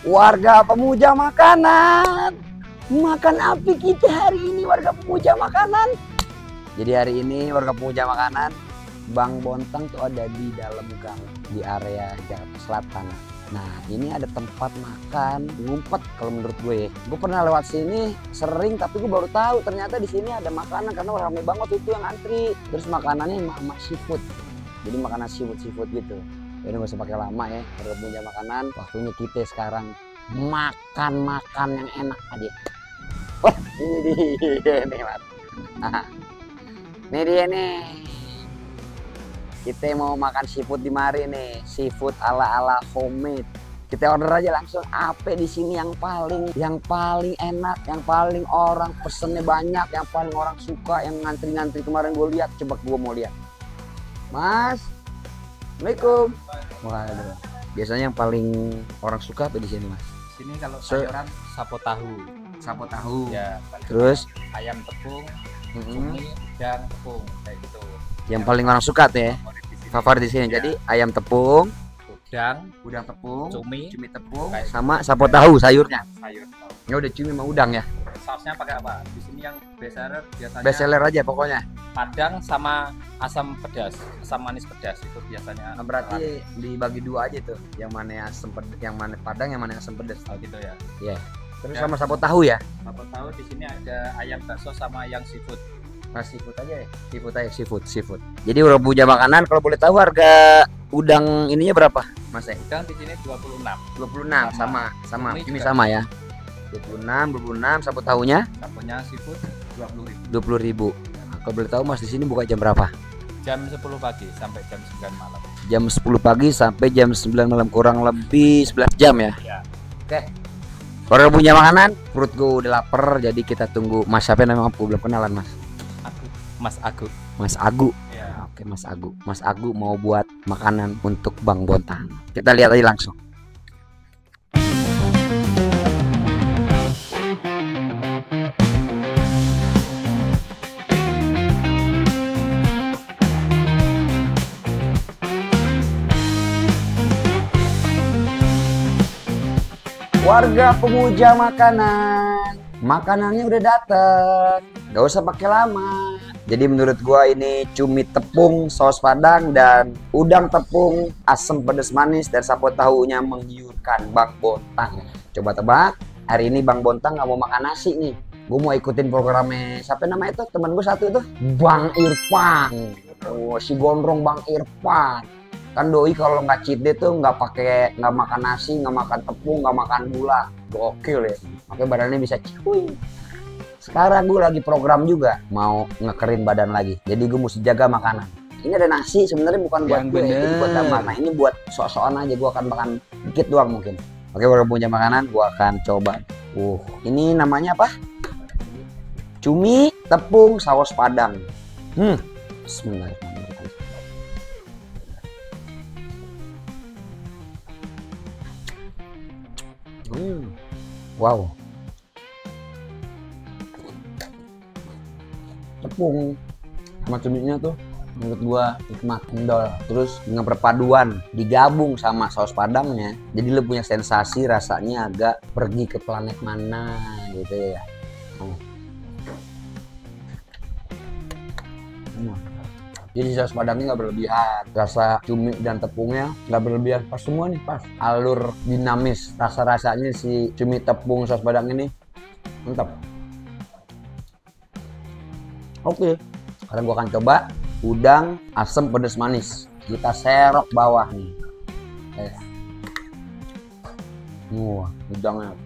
Warga pemuja makanan. Makan apa kita hari ini warga pemuja makanan? Jadi hari ini warga pemuja makanan, Bang Bontang tuh ada di dalam gang di area Jakarta Selatan. Nah ini ada tempat makan ngumpet kalau menurut gue. Gue pernah lewat sini sering tapi gue baru tahu ternyata di sini ada makanan karena ramai banget itu yang antri. Terus makanannya emak seafood. Jadi makanan seafood gitu. Ini gak usah pakai lama ya, warga pemuja makanan. Waktunya kita sekarang makan yang enak aja. Wah ini dia nih mas. Ini dia nih. Kita mau makan seafood di mari nih, seafood ala homemade. Kita order aja langsung. Apa di sini yang paling enak, yang paling orang pesennya banyak, yang paling orang suka, yang ngantri kemarin gue lihat. Coba gue mau lihat. Mas, Assalamualaikum. Waduh. Biasanya yang paling orang suka apa di sini mas? Sini kalau sayuran sapo tahu. Ya. Terus ayam tepung, cumi dan tepung kayak gitu. Yang paling orang suka tuh ya. Favorit di sini. Ya. Jadi ayam tepung, udang tepung, cumi tepung, sama sapo tahu sayurnya. Ya udah cumi sama udang ya. Sausnya pakai apa? Di sini yang biasanya best seller aja pokoknya. Padang sama asam pedas, asam manis pedas itu biasanya. Nah, berarti dibagi dua aja tuh. Yang mana asam pedas, yang mana padang, yang mana asam pedas. Oh gitu ya. Iya. Yeah. Terus sama sapo tahu ya. Sapo tahu di sini ada ayam bakso sama yang seafood. Nah, seafood aja ya. Seafood. Jadi udah punya makanan kalau boleh tahu harga udang ininya berapa? Mas? Udang di sini 26. 26 sama cumi sama ya. 26 sapo tahunya? Saponya seafood 20.000. 20.000. Nah, kalau boleh tahu Mas di sini buka jam berapa? Jam 10 pagi sampai jam 9 malam. Jam 10 pagi sampai jam 9 malam, kurang lebih 11 jam ya. Ya. Oke. Kalau punya makanan, perut gue udah lapar, jadi kita tunggu. Mas siapa namanya? Aku belum kenalan Mas. Mas Agu. Mas Agu. Ya. Oke Mas Agu. Mas Agu mau buat makanan untuk Bang Bontang. Kita lihat aja langsung. Warga pemuja makanan, makanannya udah dateng, gak usah pakai lama. Jadi menurut gua ini cumi tepung, saus padang, dan udang tepung, asam pedas manis, dan sapo tahunya menggiurkan Bang Bontang. Coba tebak, hari ini Bang Bontang nggak mau makan nasi nih. Gue mau ikutin programnya, siapa nama itu? Temen gue satu itu, Bang Irfan. Oh, si gondrong Bang Irfan. Kan doi kalau nggak cheat day tuh nggak makan nasi, nggak makan tepung, nggak makan gula. Gokil ya, makanya badannya bisa cuy. Sekarang gue lagi program juga mau ngekerin badan lagi, jadi gue mesti jaga makanan. Ini ada nasi sebenarnya bukan buat gue, ini buat tambah. Nah ini buat sok-sokan aja, gue akan makan dikit doang mungkin. Oke, baru punya makanan, gue akan coba. Ini namanya apa? Cumi tepung saus padang. Bismillahirrahmanirrahim. Wow, tepung sama cuminya tuh menurut gua nikmat, endol. Terus dengan perpaduan digabung sama saus padangnya, jadi lu punya sensasi rasanya agak pergi ke planet mana gitu ya. Jadi saus padangnya nggak berlebihan, rasa cumi dan tepungnya nggak berlebihan, pas semua nih, pas alur dinamis rasanya si cumi tepung saus padang ini mantap. Oke, sekarang gua akan coba udang asam pedas manis. Kita serok bawah nih. Wah, udangnya,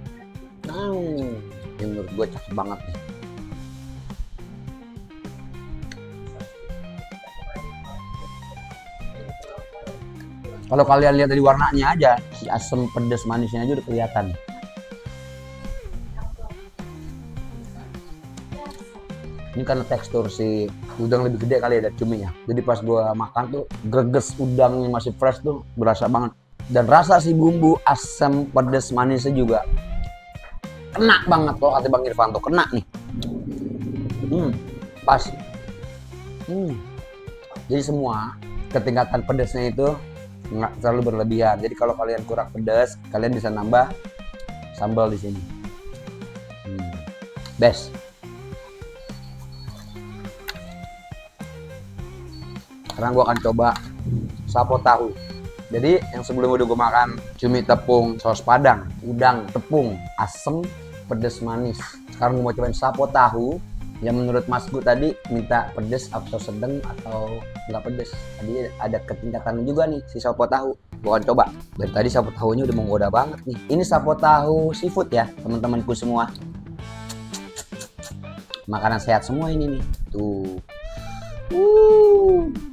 ini menurut gua cakep banget nih. Kalau kalian lihat dari warnanya aja, si asam pedas manisnya aja udah kelihatan. Ini karena tekstur si udang lebih gede kali ya dari cuminya. Jadi pas gua makan tuh greges udangnya masih fresh tuh berasa banget. Dan rasa si bumbu asam pedas manisnya juga kena banget kalau kata Bang Irfan tuh, kena nih. Pas. Jadi semua ketingkatan pedasnya itu nggak terlalu berlebihan. Jadi kalau kalian kurang pedas, kalian bisa nambah sambal di sini. Best. Sekarang gua akan coba sapo tahu. Jadi yang sebelumnya udah gue makan cumi tepung saus padang, udang tepung, asem, pedes manis. Sekarang gue mau cobain sapo tahu yang menurut Mas Gu tadi minta pedes atau sedang atau nggak pedes. Tadi ada ketingkatan juga nih si sapo tahu. Gue akan coba. Dari tadi sapo tahunya udah menggoda banget nih. Ini sapo tahu seafood ya teman-temanku semua. Makanan sehat semua ini nih. Tuh.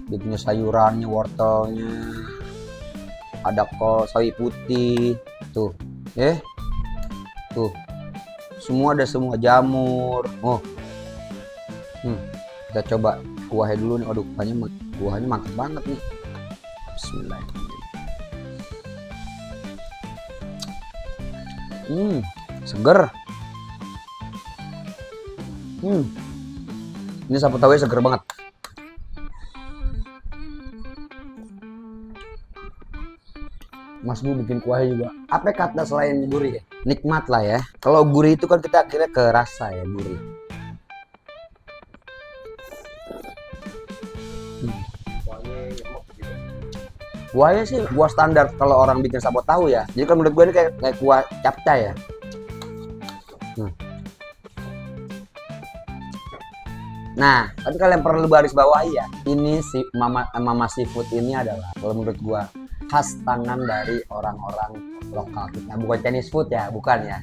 Dia punya sayurannya, wortelnya. Ada kol sawi putih tuh tuh semua ada, semua jamur. Kita coba kuahnya dulu nih. Aduh, kuahnya mantap banget nih. Bismillahirrahmanirrahim. Seger. Ini sapu tahu seger banget. Mas Gu bikin kuahnya juga. Apa kata selain gurih ya? Nikmat lah ya. Kalau gurih itu kan kita akhirnya ke rasa ya, gurih. Kuahnya sih kuah standar kalau orang bikin sapo tahu ya. Jadi kan menurut gue ini kayak kuah capcay ya. Nah, tapi kalian perlu garis bawahi ya. Ini si Mama Seafood ini adalah kalau menurut gue khas tangan dari orang-orang lokal kita, bukan Chinese food ya, bukan ya.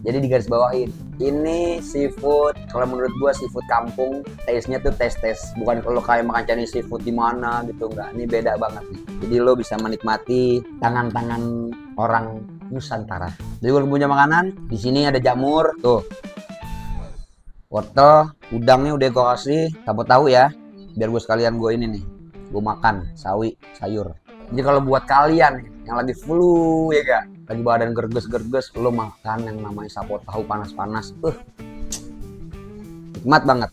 Jadi di garis bawahin, ini seafood kalau menurut gua seafood kampung, taste-nya tuh taste bukan kalau kayak makan Chinese seafood di mana gitu, enggak. Ini beda banget nih. Jadi lo bisa menikmati tangan-tangan orang Nusantara. Jadi kalau punya makanan, di sini ada jamur tuh, wortel, udangnya udah gua kasih, sapo tahu ya, biar gue sekalian gue ini nih, gue makan sawi sayur. Jadi kalau buat kalian yang lagi flu ya gak, lagi badan gerges-gerges, lo makan yang namanya sapo tahu panas-panas, nikmat banget.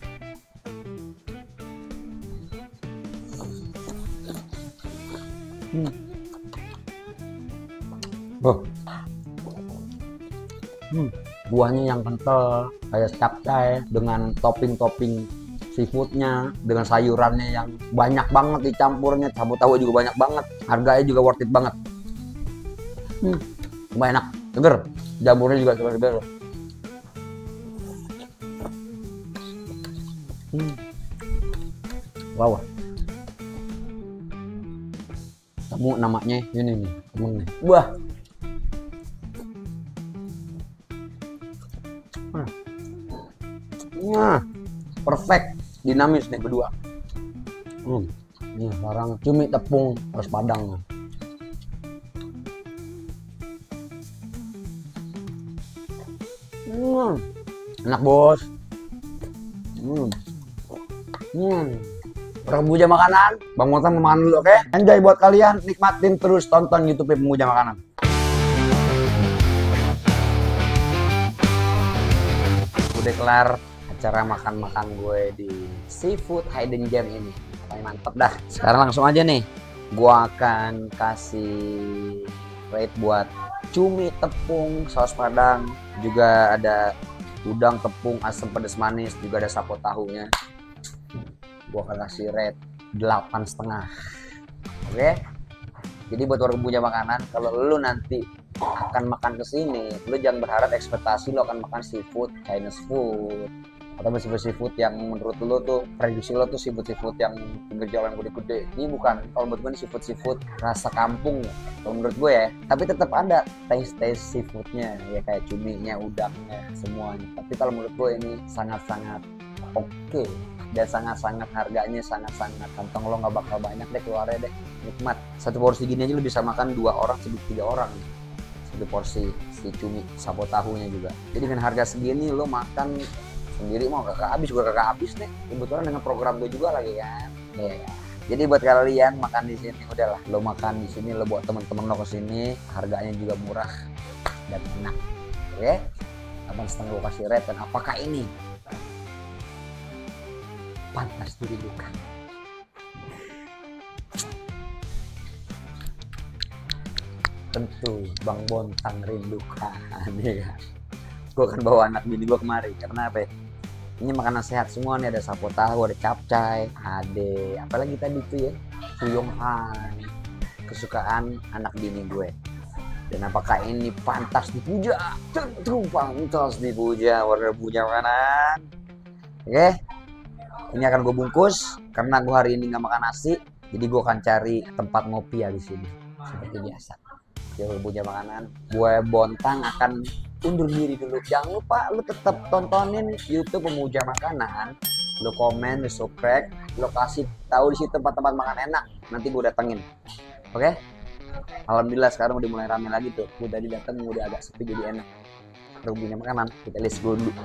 Buahnya yang kental kayak capcay dengan topping-topping seafoodnya, dengan sayurannya yang banyak banget dicampurnya, sapo tahu juga banyak banget, harganya juga worth it banget. Enak, seger, jamurnya juga seger. Wow, kamu namanya ini nih temen nih. Wah, perfect, dinamis nih berdua. Ini sekarang cumi tepung saus padang. Enak bos. Pemuja makanan, Bang Motan mau makan dulu, oke? Enjoy buat kalian, nikmatin terus, tonton YouTube Pemuja Makanan. Udah kelar acara makan-makan gue di Seafood Hidden Gem ini, paling mantep dah. Sekarang langsung aja nih, gue akan kasih rate buat cumi tepung saus padang, juga ada udang tepung asam pedas manis, juga ada sapo tahunya. Gue akan kasih rate 8,5. Oke? Jadi buat warga punya makanan, kalau lu nanti akan makan kesini, lu jangan berharap ekspektasi lu akan makan seafood, Chinese food, atau seafood yang menurut lu tuh prediksi lu tuh seafood yang pinggir jalan gede-gede. Ini bukan. Kalau menurut gue ini seafood rasa kampung kalau menurut gue ya, tapi tetap ada taste seafoodnya ya, kayak cuminya, udangnya, semuanya. Tapi kalau menurut gue ini sangat-sangat oke, dan sangat-sangat harganya sangat-sangat, kantong lo nggak bakal banyak deh keluarnya deh, nikmat. Satu porsi gini aja lo bisa makan 2 orang, 3 orang nih. Satu porsi si cumi sapo tahunya juga. Jadi dengan harga segini lo makan sendiri mau kakak habis, juga kakak habis deh. Kebetulan dengan program gue juga lagi kan. Ya. Jadi buat kalian makan di sini udahlah, lo makan di sini, lo buat temen-temen lo kesini, harganya juga murah dan enak. Oke? 8,5 gue kasih rate. Dan apakah ini pantas dirindukan? tentu Bang Bontang rindukan, ya kan? Gue akan bawa anak bini gue kemari, karena apa ya? Ini makanan sehat semua nih, ada sapo tahu, ada capcay, ada apalagi tadi tuh ya, Fuyong Han, kesukaan anak bini gue. Dan apakah ini pantas dipuja? Tentu pantas dipuja, warga puja makanan. Oke, ini akan gue bungkus karena gue hari ini nggak makan nasi, jadi gue akan cari tempat ngopi ya di sini seperti biasa. Jangan puja makanan. Gue Bontang akan undur diri dulu. Jangan lupa lu tetap tontonin YouTube Pemuja Makanan. Lu komen, lu subscribe, lu kasih tahu di situ tempat-tempat makan enak. Nanti gue datengin. Oke? Alhamdulillah sekarang udah mulai rame lagi tuh. Gue tadi datang udah agak sepi jadi enak. Udah punya makanan. Kita let's go dulu.